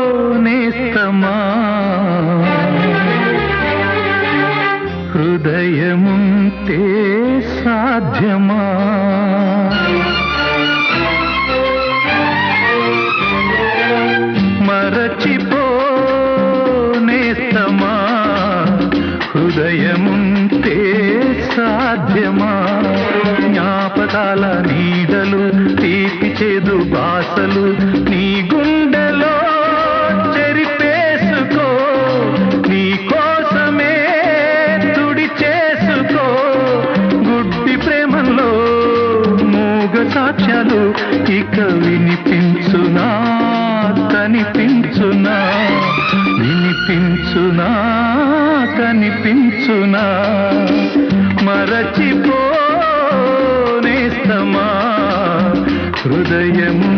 మరచిపోనేస్తమా హృదయముంటే సాధ్యమా మరచిపోనేస్తమా హృదయముంటే సాధ్యమా జ్ఞాపకాల నీడలు తీపి చేదు బాసలు నీ గుండెలో చెరిపేసుకో నీ కోసమే తుడి చేసుకో గుడ్డి ప్రేమలో మూగ సాక్ష్యాలు ఇక వినిపించునా కనిపించునా వినిపించునా కనిపించునా మరచిపోనేస్తమా హృదయము